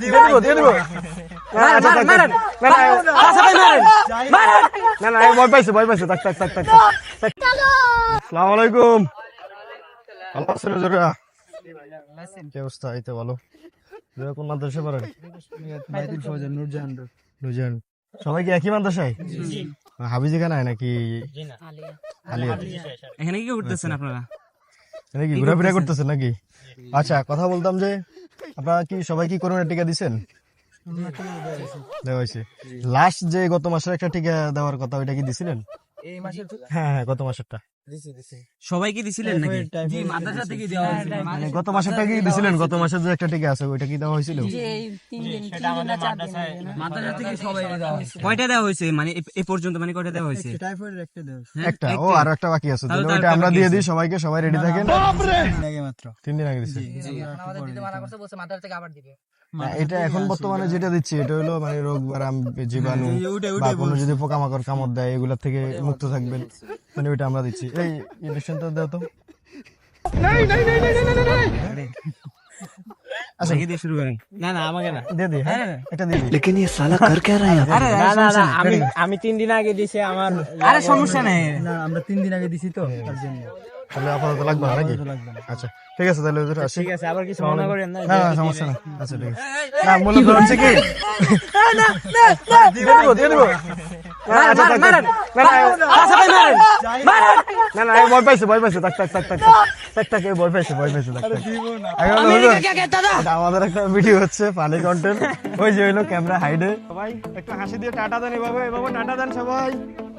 দিয়ে দিব না ভয় পাইছে থাক আসসালামু আলাইকুম। ভালো আছেন হুজুরা? কি অবস্থা? এই তো ভালো। কোন মাদ্রাসায় পড়েন? নুরজাহান। সবাই কি একই মাদ্রাসায়? হাফিজি খানায় নাকি আলিয়া? এখানে কি করতেছেন আপনারা? এখানে কি ঘোরাফেরা করতেছেন নাকি? আচ্ছা, কথা বলতাম যে আপনারা কি সবাই কি করোনা টিকা দিচ্ছেন? দেওয়া হয়েছে। লাস্ট যে গত মাসের একটা টিকা দেওয়ার কথা, ওইটা কি দিছিলেন? হ্যাঁ, গত মাসেরটা সবাই কি দিছিলেন নাকি? জি, মাদ্রাসা থেকে দেওয়া হয়েছিল। মানে গত মাসেরটা কি দিছিলেন? গত মাসের যে একটা টিকা আছে ওইটা কি দেওয়া হয়েছিল? মাদ্রাসা থেকে সবাই দেওয়া হয়েছে। কয়টা দেওয়া হয়েছে মানে এ পর্যন্ত? মানে কয়টা দেওয়া হয়েছে? টাইফয়েডের একটা দেওয়া একটা। ও আর একটা বাকি আছে। তাহলে ওইটা আমরা দিয়ে দিই সবাইকে, সবাই রেডি থাকেন। মাত্র 3 দিন আগে দিছি। আমাদের দিতে মানা করছে, বলছে মাদ্রাসা থেকে আবার দিবে। এটা এখন বর্তমানে যেটা দিচ্ছি এটা হলো মানে রোগ বারাম জীবাণু বা কোনো যদি পোকামাকড় কামড় দেয় এগুলা থেকে মুক্ত থাকবেন, মানে ওইটা আমরা দিচ্ছি। এই ইনজেকশনটা দাও তো। আচ্ছা, কি দিয়ে শুরু করেন? না আমাকে না। দিয়ে দিই। হ্যাঁ, এটা দিয়ে দিই। लेकिन ये साला कर क्या रहा है यहाँ पे? না আমি 3 দিন আগে দিছি আমার। আরে সমস্যা নেই। না, আমরা 3 দিন আগে দিছি তো তার জন্য। তাহলে আপাতত লাগবে না নাকি? আচ্ছা ঠিক আছে, তাহলে ওদের আসি। ঠিক আছে, আবার কিছু মনে করেন না? না সমস্যা নাই। আচ্ছা ঠিক আছে। না মূলত হচ্ছে কি দিয়ে দিব না ভয় পাইছে থাক ভয় পাইছে আমাদের একটা ভিডিও হচ্ছে ফানি কন্টেন্ট, ওই যে হইলো ক্যামেরা হাইডে। সবাই একটা হাসি দিয়ে টাটা দেন। এভাবে টাটা দেন সবাই।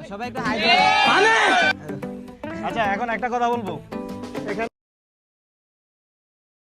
সবাই একটু হাই দেন। আচ্ছা, এখন একটা কথা বলবো।